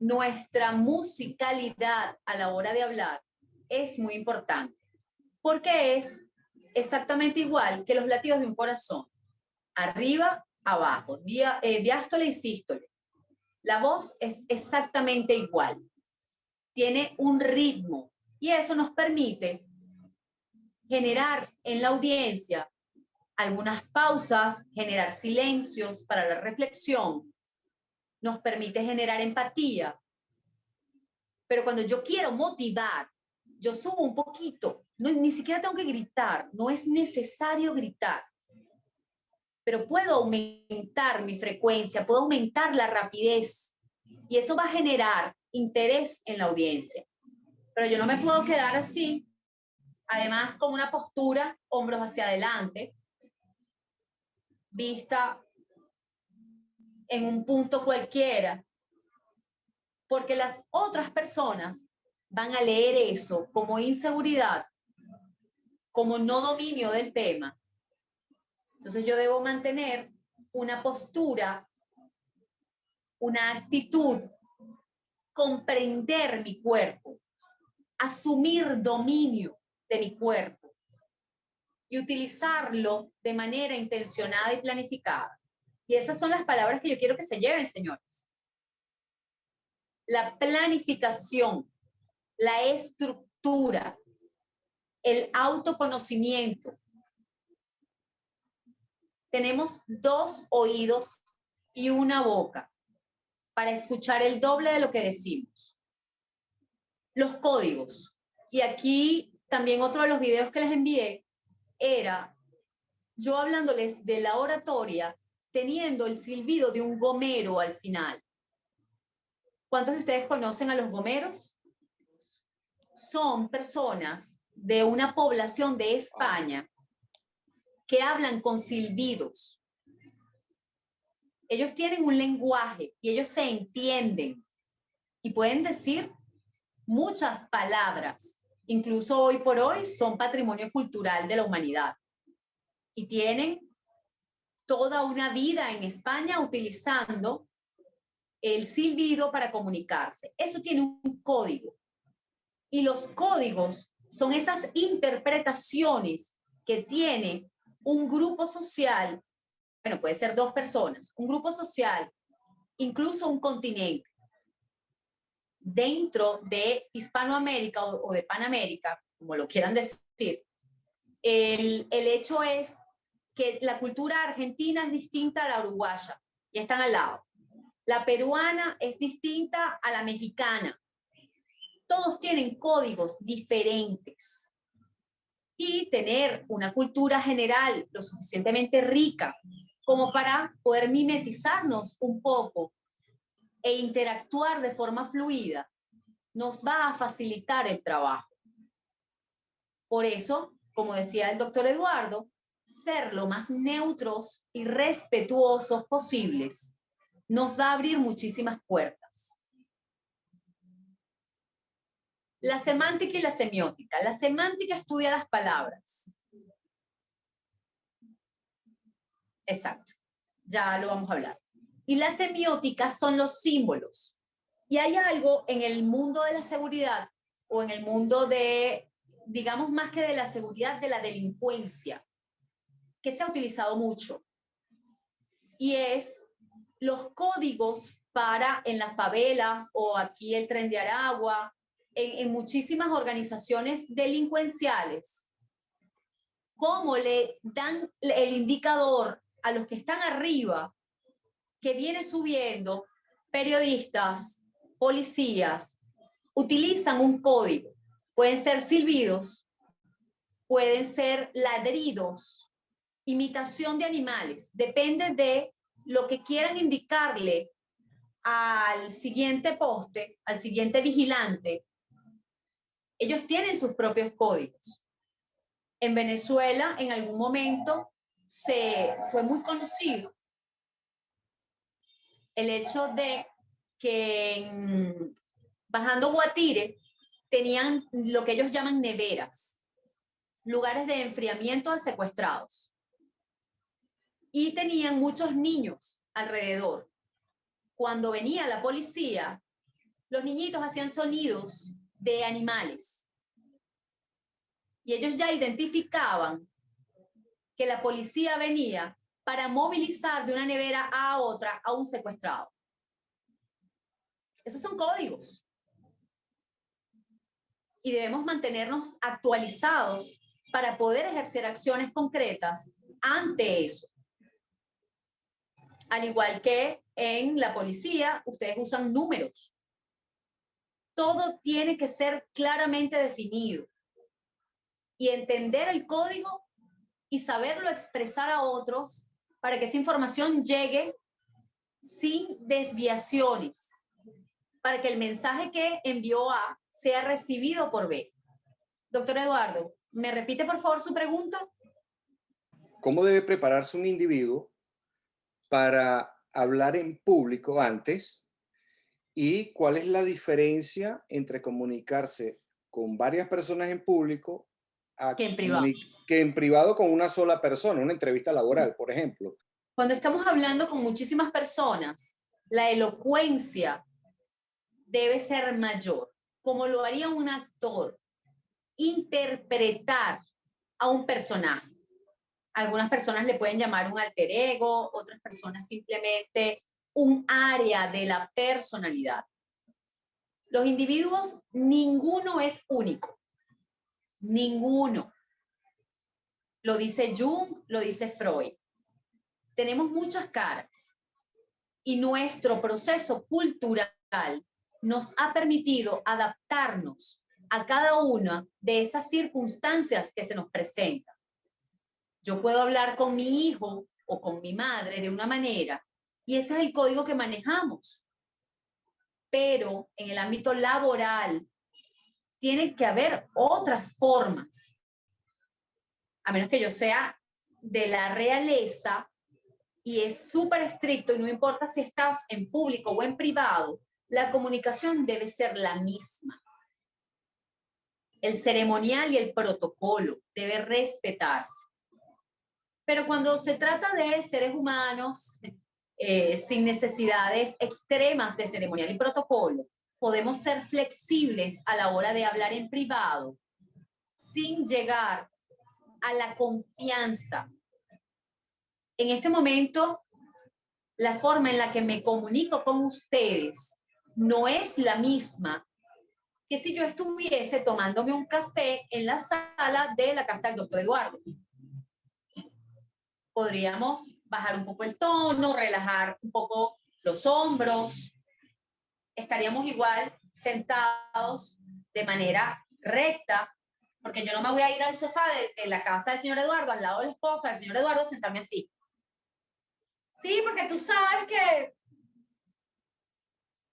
nuestra musicalidad a la hora de hablar es muy importante, porque es exactamente igual que los latidos de un corazón, arriba, abajo, diástole y sístole. La voz es exactamente igual, tiene un ritmo y eso nos permite generar en la audiencia algunas pausas, generar silencios para la reflexión, nos permite generar empatía. Pero cuando yo quiero motivar, yo subo un poquito, no, ni siquiera tengo que gritar, no es necesario gritar, pero puedo aumentar mi frecuencia, puedo aumentar la rapidez y eso va a generar interés en la audiencia. Pero yo no me puedo quedar así, además con una postura, hombros hacia adelante, vista en un punto cualquiera, porque las otras personas van a leer eso como inseguridad, como no dominio del tema. Entonces yo debo mantener una postura, una actitud, comprender mi cuerpo, asumir dominio de mi cuerpo y utilizarlo de manera intencionada y planificada. Y esas son las palabras que yo quiero que se lleven, señores. La planificación, la estructura, el autoconocimiento. Tenemos 2 oídos y una boca para escuchar el doble de lo que decimos. Los códigos. Y aquí también otro de los videos que les envié era yo hablándoles de la oratoria teniendo el silbido de un gomero al final. ¿Cuántos de ustedes conocen a los gomeros? Son personas de una población de España que hablan con silbidos. Ellos tienen un lenguaje y ellos se entienden y pueden decir muchas palabras. Incluso hoy por hoy son patrimonio cultural de la humanidad. Y tienen toda una vida en España utilizando el silbido para comunicarse. Eso tiene un código. Y los códigos Son esas interpretaciones que tiene un grupo social, bueno, puede ser 2 personas, un grupo social, incluso un continente. Dentro de Hispanoamérica o de Panamérica, como lo quieran decir, el hecho es que la cultura argentina es distinta a la uruguaya y están al lado. La peruana es distinta a la mexicana. Todos tienen códigos diferentes. Y tener una cultura general lo suficientemente rica como para poder mimetizarnos un poco e interactuar de forma fluida nos va a facilitar el trabajo. Por eso, como decía el doctor Eduardo, ser lo más neutros y respetuosos posibles nos va a abrir muchísimas puertas. La semántica y la semiótica. La semántica estudia las palabras. Exacto, ya lo vamos a hablar. Y la semiótica son los símbolos. Y hay algo en el mundo de la seguridad o en el mundo de, digamos más que de la seguridad, de la delincuencia, que se ha utilizado mucho. Y es los códigos para en las favelas o aquí el Tren de Aragua, en muchísimas organizaciones delincuenciales, cómo le dan el indicador a los que están arriba, que viene subiendo, periodistas, policías, utilizan un código. Pueden ser silbidos, pueden ser ladridos, imitación de animales. Depende de lo que quieran indicarle al siguiente poste, al siguiente vigilante. Ellos tienen sus propios códigos. En Venezuela, en algún momento, fue muy conocido el hecho de que bajando Guatire tenían lo que ellos llaman neveras, lugares de enfriamiento de secuestrados. Y tenían muchos niños alrededor. Cuando venía la policía, los niñitos hacían sonidos de animales. Y ellos ya identificaban que la policía venía para movilizar de una nevera a otra a un secuestrado. Esos son códigos. Y debemos mantenernos actualizados para poder ejercer acciones concretas ante eso. Al igual que en la policía, ustedes usan números. Todo tiene que ser claramente definido. Y entender el código y saberlo expresar a otros para que esa información llegue sin desviaciones, para que el mensaje que envió A sea recibido por B. Doctor Eduardo, ¿me repite por favor su pregunta? ¿Cómo debe prepararse un individuo para hablar en público antes? ¿Y cuál es la diferencia entre comunicarse con varias personas en público Que en privado. que en privado con una sola persona, una entrevista laboral, por ejemplo? Cuando estamos hablando con muchísimas personas, la elocuencia debe ser mayor, como lo haría un actor, interpretar a un personaje. Algunas personas le pueden llamar un alter ego, otras personas simplemente un área de la personalidad. Los individuos, ninguno es único. Ninguno. Lo dice Jung, lo dice Freud. Tenemos muchas caras y nuestro proceso cultural nos ha permitido adaptarnos a cada una de esas circunstancias que se nos presentan. Yo puedo hablar con mi hijo o con mi madre de una manera y ese es el código que manejamos. Pero en el ámbito laboral tiene que haber otras formas. A menos que yo sea de la realeza y es súper estricto y no importa si estás en público o en privado, la comunicación debe ser la misma. El ceremonial y el protocolo debe respetarse. Pero cuando se trata de seres humanos sin necesidades extremas de ceremonial y protocolo, podemos ser flexibles a la hora de hablar en privado sin llegar a la confianza. En este momento, la forma en la que me comunico con ustedes no es la misma que si yo estuviese tomándome un café en la sala de la casa del doctor Eduardo. Podríamos bajar un poco el tono, relajar un poco los hombros. Estaríamos igual sentados de manera recta, porque yo no me voy a ir al sofá de la casa del señor Eduardo, al lado de la esposa del señor Eduardo, a sentarme así. Sí, porque tú sabes que...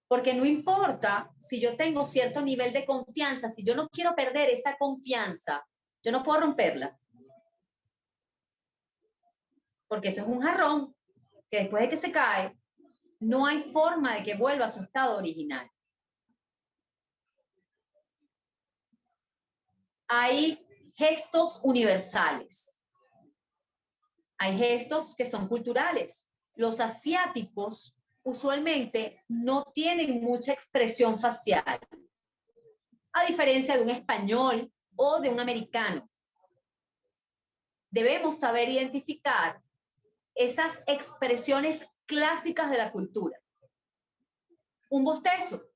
Porque no importa si yo tengo cierto nivel de confianza, si yo no quiero perder esa confianza, yo no puedo romperla. Porque eso es un jarrón que después de que se cae, no hay forma de que vuelva a su estado original. Hay gestos universales. Hay gestos que son culturales. Los asiáticos usualmente no tienen mucha expresión facial, a diferencia de un español o de un americano. Debemos saber identificar esas expresiones clásicas de la cultura. Un bostezo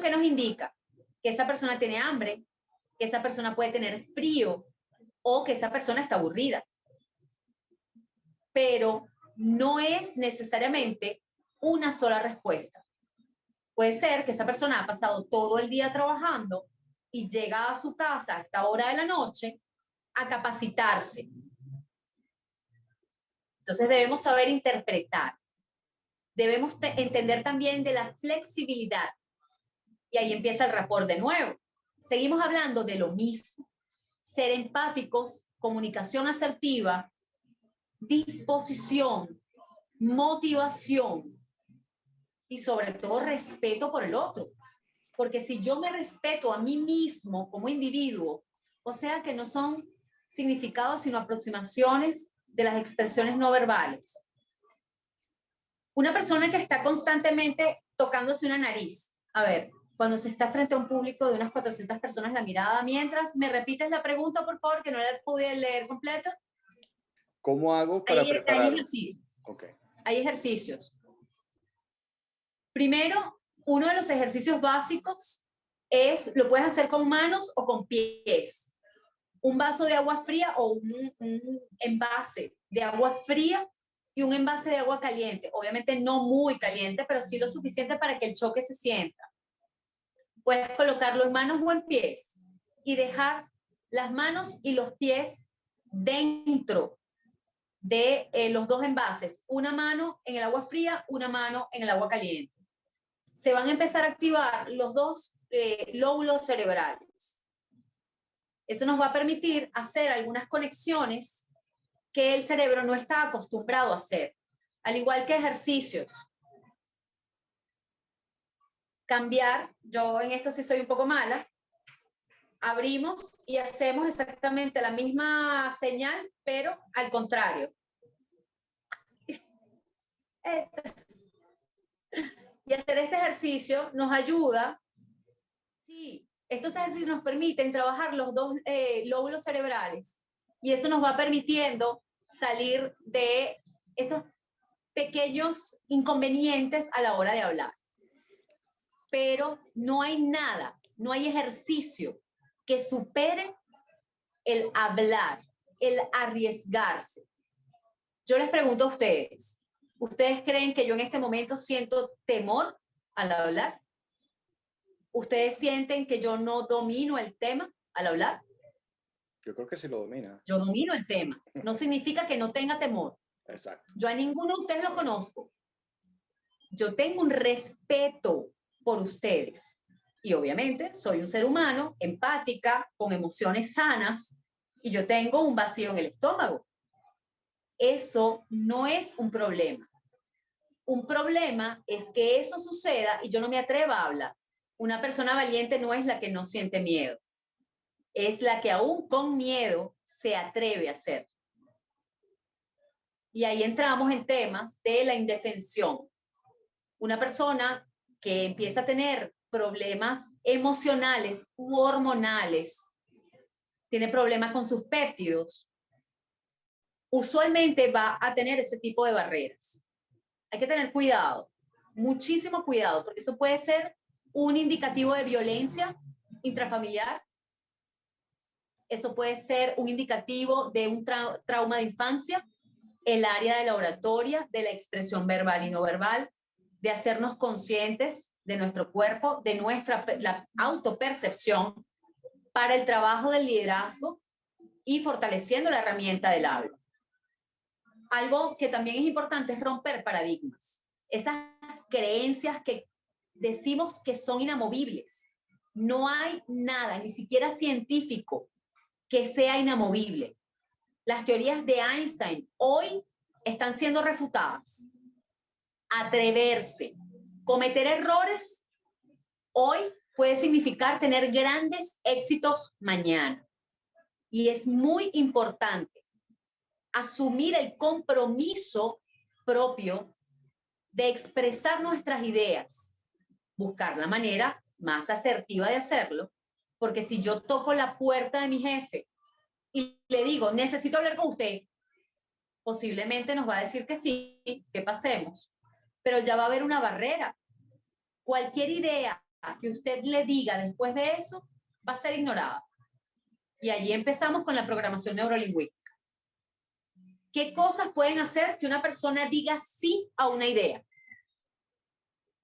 que nos indica que esa persona tiene hambre, que esa persona puede tener frío o que esa persona está aburrida. Pero no es necesariamente una sola respuesta. Puede ser que esa persona ha pasado todo el día trabajando y llega a su casa a esta hora de la noche a capacitarse. Entonces debemos saber interpretar. Debemos entender también de la flexibilidad. Y ahí empieza el rapport de nuevo. Seguimos hablando de lo mismo. Ser empáticos, comunicación asertiva, disposición, motivación y sobre todo respeto por el otro. Porque si yo me respeto a mí mismo como individuo, o sea que no son significados sino aproximaciones de las expresiones no verbales. Una persona que está constantemente tocándose una nariz, a ver, cuando se está frente a un público de unas 400 personas, la mirada, mientras, ¿me repites la pregunta, por favor, que no la pude leer completa? ¿Cómo hago para preparar? Hay ejercicios. Okay. Hay ejercicios. Primero, uno de los ejercicios básicos es, lo puedes hacer con manos o con pies. Un vaso de agua fría o un envase de agua fría y un envase de agua caliente. Obviamente no muy caliente, pero sí lo suficiente para que el choque se sienta. Puedes colocarlo en manos o en pies y dejar las manos y los pies dentro de los dos envases. Una mano en el agua fría, una mano en el agua caliente. Se van a empezar a activar los dos lóbulos cerebrales. Eso nos va a permitir hacer algunas conexiones que el cerebro no está acostumbrado a hacer, al igual que ejercicios. Cambiar, yo en esto sí soy un poco mala, abrimos y hacemos exactamente la misma señal, pero al contrario. Y hacer este ejercicio nos ayuda, sí, estos ejercicios nos permiten trabajar los dos lóbulos cerebrales y eso nos va permitiendo salir de esos pequeños inconvenientes a la hora de hablar. Pero no hay nada, no hay ejercicio que supere el hablar, el arriesgarse. Yo les pregunto a ustedes, ¿ustedes creen que yo en este momento siento temor al hablar? ¿Ustedes sienten que yo no domino el tema al hablar? Yo creo que sí lo domina. Yo domino el tema. No significa que no tenga temor. Exacto. Yo a ninguno de ustedes lo conozco. Yo tengo un respeto por ustedes. Y obviamente soy un ser humano, empática, con emociones sanas, y yo tengo un vacío en el estómago. Eso no es un problema. Un problema es que eso suceda y yo no me atreva a hablar. Una persona valiente no es la que no siente miedo. Es la que aún con miedo se atreve a hacer. Y ahí entramos en temas de la indefensión. Una persona que empieza a tener problemas emocionales u hormonales tiene problemas con sus péptidos, usualmente va a tener ese tipo de barreras. Hay que tener cuidado, muchísimo cuidado, porque eso puede ser un indicativo de violencia intrafamiliar. Eso puede ser un indicativo de un trauma de infancia, el área de la oratoria, de la expresión verbal y no verbal, de hacernos conscientes de nuestro cuerpo, de la autopercepción para el trabajo del liderazgo y fortaleciendo la herramienta del habla. Algo que también es importante es romper paradigmas. Esas creencias que decimos que son inamovibles. No hay nada, ni siquiera científico, que sea inamovible. Las teorías de Einstein hoy están siendo refutadas. Atreverse, cometer errores, hoy puede significar tener grandes éxitos mañana. Y es muy importante asumir el compromiso propio de expresar nuestras ideas, buscar la manera más asertiva de hacerlo, porque si yo toco la puerta de mi jefe y le digo, necesito hablar con usted, posiblemente nos va a decir que sí, que pasemos, pero ya va a haber una barrera. Cualquier idea que usted le diga después de eso va a ser ignorada. Y allí empezamos con la programación neurolingüística. ¿Qué cosas pueden hacer que una persona diga sí a una idea?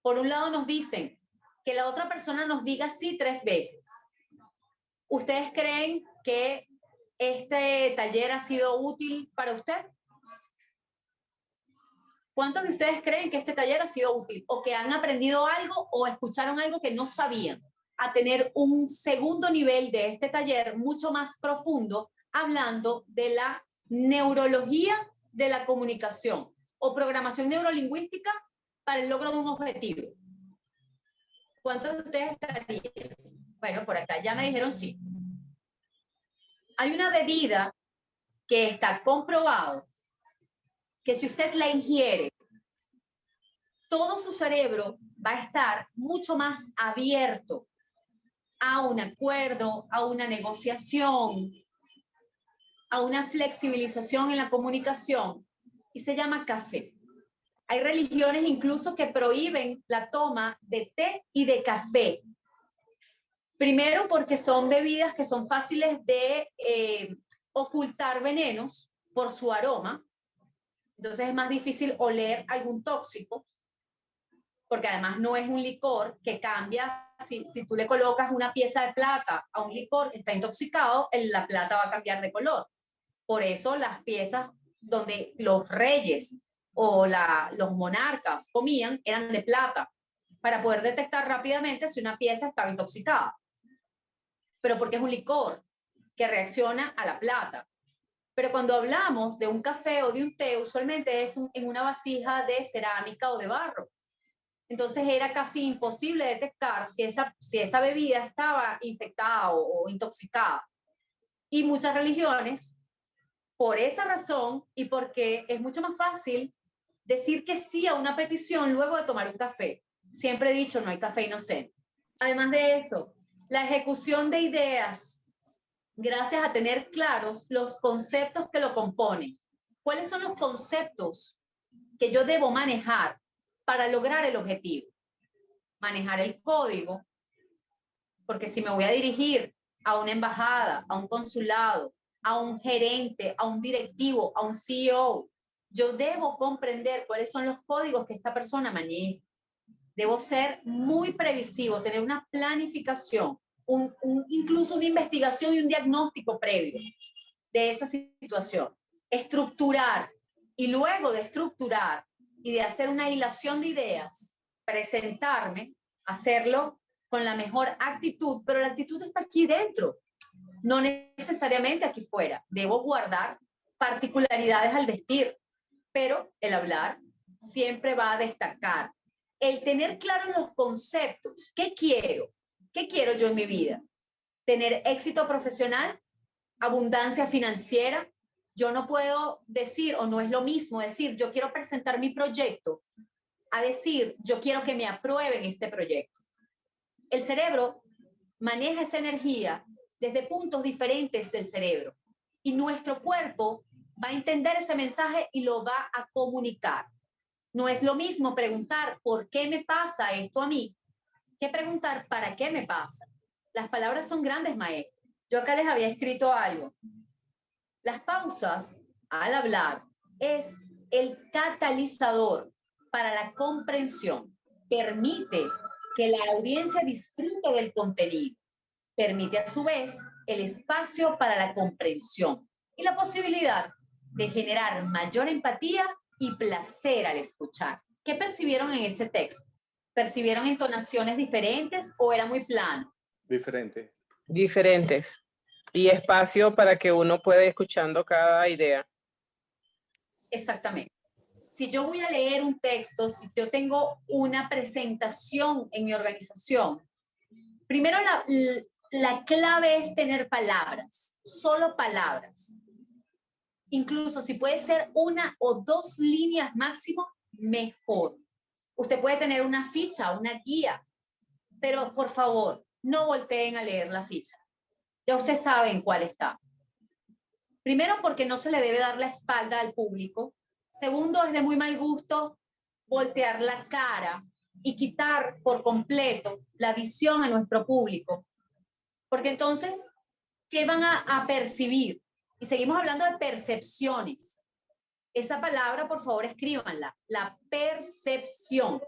Por un lado nos dicen que la otra persona nos diga sí 3 veces. ¿Ustedes creen que este taller ha sido útil para usted? ¿Cuántos de ustedes creen que este taller ha sido útil o que han aprendido algo o escucharon algo que no sabían? A tener un segundo nivel de este taller mucho más profundo, hablando de la neurología de la comunicación o programación neurolingüística para el logro de un objetivo. ¿Cuántos de ustedes estarían? Bueno, por acá ya me dijeron sí. Hay una bebida que está comprobado que si usted la ingiere, todo su cerebro va a estar mucho más abierto a un acuerdo, a una negociación, a una flexibilización en la comunicación, y se llama café. Hay religiones incluso que prohíben la toma de té y de café. Primero porque son bebidas que son fáciles de ocultar venenos por su aroma. Entonces es más difícil oler algún tóxico, porque además no es un licor que cambia. Si tú le colocas una pieza de plata a un licor que está intoxicado, la plata va a cambiar de color. Por eso las piezas donde los reyes o los monarcas comían eran de plata, para poder detectar rápidamente si una pieza estaba intoxicada. Pero porque es un licor que reacciona a la plata. Pero cuando hablamos de un café o de un té, usualmente es en una vasija de cerámica o de barro. Entonces era casi imposible detectar si esa bebida estaba infectada o intoxicada. Y muchas religiones, por esa razón y porque es mucho más fácil decir que sí a una petición luego de tomar un café. Siempre he dicho, no hay café inocente. Además de eso, la ejecución de ideas, gracias a tener claros los conceptos que lo componen. ¿Cuáles son los conceptos que yo debo manejar para lograr el objetivo? Manejar el código, porque si me voy a dirigir a una embajada, a un consulado, a un gerente, a un directivo, a un CEO, yo debo comprender cuáles son los códigos que esta persona maneja. Debo ser muy previsivo, tener una planificación, incluso una investigación y un diagnóstico previo de esa situación. Estructurar, y luego de estructurar y de hacer una hilación de ideas, presentarme, hacerlo con la mejor actitud, pero la actitud está aquí dentro, no necesariamente aquí fuera. Debo guardar particularidades al vestir, pero el hablar siempre va a destacar. El tener claro los conceptos. ¿Qué quiero? ¿Qué quiero yo en mi vida? Tener éxito profesional, abundancia financiera. Yo no puedo decir, o no es lo mismo decir, yo quiero presentar mi proyecto, a decir, yo quiero que me aprueben este proyecto. El cerebro maneja esa energía desde puntos diferentes del cerebro. Y nuestro cuerpo va a entender ese mensaje y lo va a comunicar. No es lo mismo preguntar ¿por qué me pasa esto a mí? Que preguntar ¿para qué me pasa? Las palabras son grandes maestros. Yo acá les había escrito algo. Las pausas al hablar es el catalizador para la comprensión. Permite que la audiencia disfrute del contenido. Permite a su vez el espacio para la comprensión y la posibilidad de generar mayor empatía y placer al escuchar. ¿Qué percibieron en ese texto? ¿Percibieron entonaciones diferentes o era muy plano? Diferente. Diferentes. Y espacio para que uno pueda ir escuchando cada idea. Exactamente. Si yo voy a leer un texto, si yo tengo una presentación en mi organización, primero la clave es tener palabras, solo palabras. Incluso si puede ser 1 o 2 líneas máximo, mejor. Usted puede tener una ficha, una guía, pero por favor, no volteen a leer la ficha. Ya usted sabe en cuál está. Primero, porque no se le debe dar la espalda al público. Segundo, es de muy mal gusto voltear la cara y quitar por completo la visión a nuestro público. Porque entonces, ¿qué van a percibir? Y seguimos hablando de percepciones. Esa palabra, por favor, escríbanla. La percepción.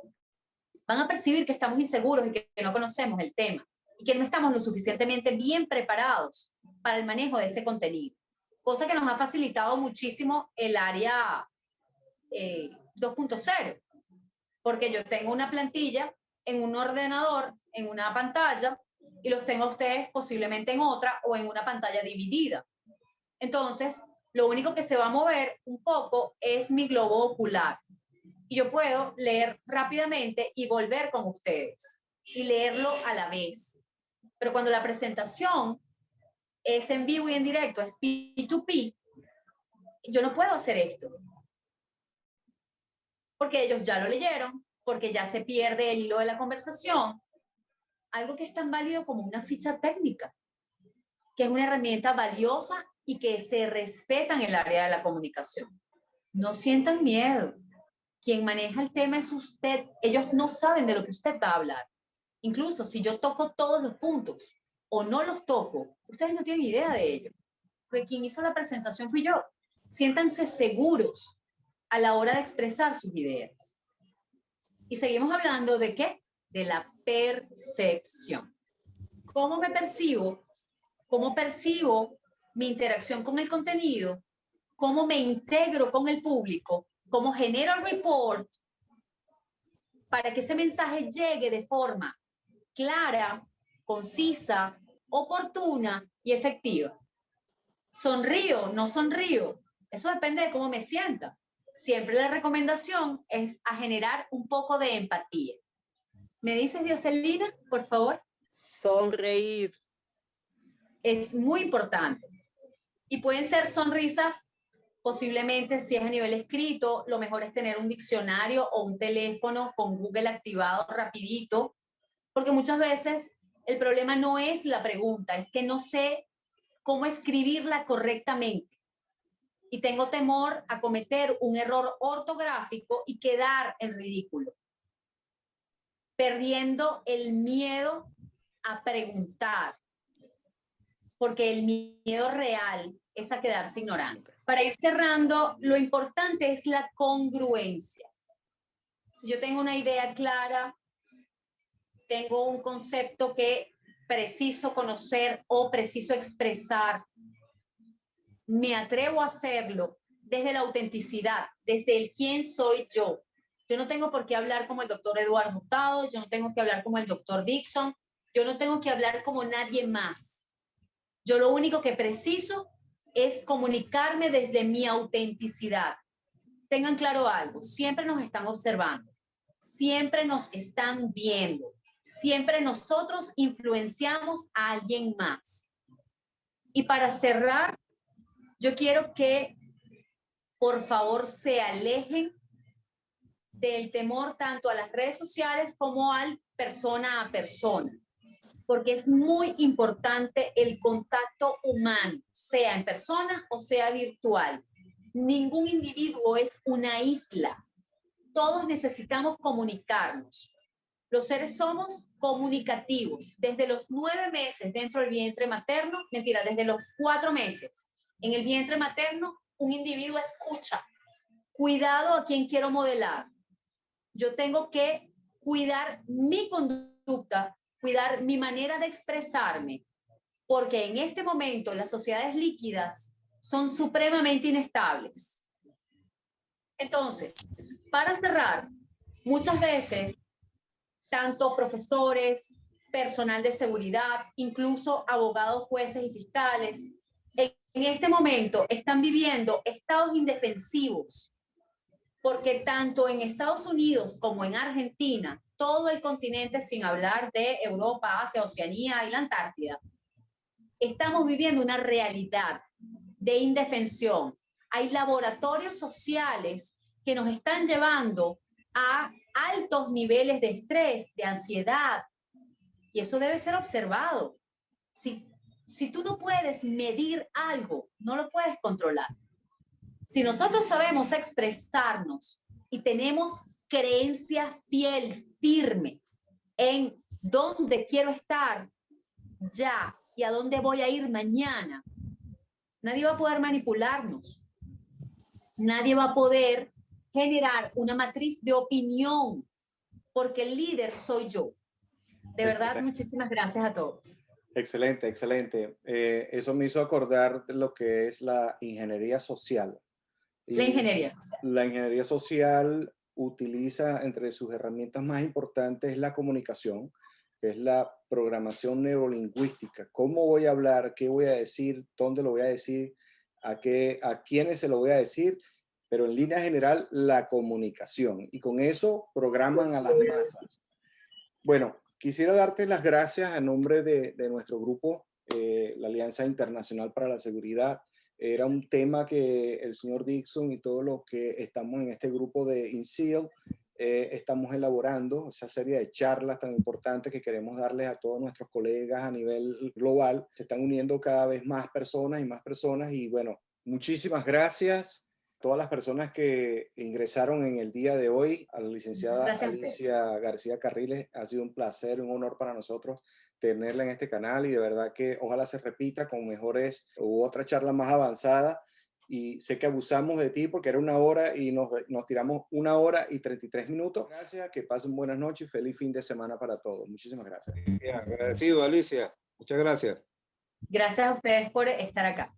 Van a percibir que estamos inseguros y que no conocemos el tema y que no estamos lo suficientemente bien preparados para el manejo de ese contenido. Cosa que nos ha facilitado muchísimo el área 2.0, porque yo tengo una plantilla en un ordenador, en una pantalla, y los tengo a ustedes posiblemente en otra o en una pantalla dividida. Entonces, lo único que se va a mover un poco es mi globo ocular. Y yo puedo leer rápidamente y volver con ustedes y leerlo a la vez. Pero cuando la presentación es en vivo y en directo, es P2P, yo no puedo hacer esto. Porque ellos ya lo leyeron, porque ya se pierde el hilo de la conversación. Algo que es tan válido como una ficha técnica, que es una herramienta valiosa y que se respeta en el área de la comunicación. No sientan miedo. Quien maneja el tema es usted. Ellos no saben de lo que usted va a hablar. Incluso si yo toco todos los puntos o no los toco, ustedes no tienen idea de ello. Porque quien hizo la presentación fui yo. Siéntanse seguros a la hora de expresar sus ideas. Y seguimos hablando de ¿qué? De la percepción. ¿Cómo me percibo? ¿Cómo percibo mi interacción con el contenido? ¿Cómo me integro con el público? ¿Cómo genero el report para que ese mensaje llegue de forma clara, concisa, oportuna y efectiva? ¿Sonrío? ¿No sonrío? Eso depende de cómo me sienta. Siempre la recomendación es a generar un poco de empatía. ¿Me dices, Dioselina, por favor? Sonreír. Es muy importante. Y pueden ser sonrisas, posiblemente si es a nivel escrito, lo mejor es tener un diccionario o un teléfono con Google activado rapidito, porque muchas veces el problema no es la pregunta, es que no sé cómo escribirla correctamente. Y tengo temor a cometer un error ortográfico y quedar en ridículo, perdiendo el miedo a preguntar, porque el miedo real es a quedarse ignorantes. Para ir cerrando, lo importante es la congruencia. Si yo tengo una idea clara, tengo un concepto que preciso conocer o preciso expresar, me atrevo a hacerlo desde la autenticidad, desde el quién soy yo. Yo no tengo por qué hablar como el doctor Eduardo Hurtado, yo no tengo que hablar como el doctor Dixon, yo no tengo que hablar como nadie más. Yo lo único que preciso es comunicarme desde mi autenticidad. Tengan claro algo, siempre nos están observando, siempre nos están viendo, siempre nosotros influenciamos a alguien más. Y para cerrar, yo quiero que por favor se alejen del temor tanto a las redes sociales como al persona a persona. porque es muy importante el contacto humano, sea en persona o sea virtual. Ningún individuo es una isla. Todos necesitamos comunicarnos. Los seres somos comunicativos. Desde los 9 meses dentro del vientre materno, mentira, desde los 4 meses en el vientre materno, un individuo escucha. Cuidado a quien quiero modelar. Yo tengo que cuidar mi conducta, cuidar mi manera de expresarme, porque en este momento las sociedades líquidas son supremamente inestables. Entonces, para cerrar, muchas veces, tanto profesores, personal de seguridad, incluso abogados, jueces y fiscales, en este momento están viviendo estados indefensivos, porque tanto en Estados Unidos como en Argentina, todo el continente, sin hablar de Europa, Asia, Oceanía y la Antártida, estamos viviendo una realidad de indefensión. Hay laboratorios sociales que nos están llevando a altos niveles de estrés, de ansiedad, y eso debe ser observado. Si tú no puedes medir algo, no lo puedes controlar. Si nosotros sabemos expresarnos y tenemos creencia fiel, firme en dónde quiero estar ya y a dónde voy a ir mañana, nadie va a poder manipularnos. Nadie va a poder generar una matriz de opinión, porque el líder soy yo. De verdad, muchísimas gracias a todos. Excelente, excelente. Eso me hizo acordar de lo que es la ingeniería social. La ingeniería social. La ingeniería social utiliza entre sus herramientas más importantes la comunicación, que es la programación neurolingüística. ¿Cómo voy a hablar? ¿Qué voy a decir? ¿Dónde lo voy a decir? ¿A quiénes se lo voy a decir? Pero en línea general, la comunicación. Y con eso programan a las masas. Bueno, quisiera darte las gracias a nombre de nuestro grupo, la Alianza Internacional para la Seguridad. Era un tema que el señor Dixon y todos los que estamos en este grupo de INSEAL estamos elaborando, esa serie de charlas tan importantes que queremos darles a todos nuestros colegas a nivel global. Se están uniendo cada vez más personas y bueno, muchísimas gracias a todas las personas que ingresaron en el día de hoy. A la licenciada Alicia García Carriles, ha sido un placer, un honor para nosotros tenerla en este canal y de verdad que ojalá se repita con mejores u otra charla más avanzada. Y sé que abusamos de ti porque era 1 hora y nos tiramos 1 hora y 33 minutos. Gracias, que pasen buenas noches y feliz fin de semana para todos. Muchísimas gracias. Agradecido, Alicia. Muchas gracias. Gracias a ustedes por estar acá.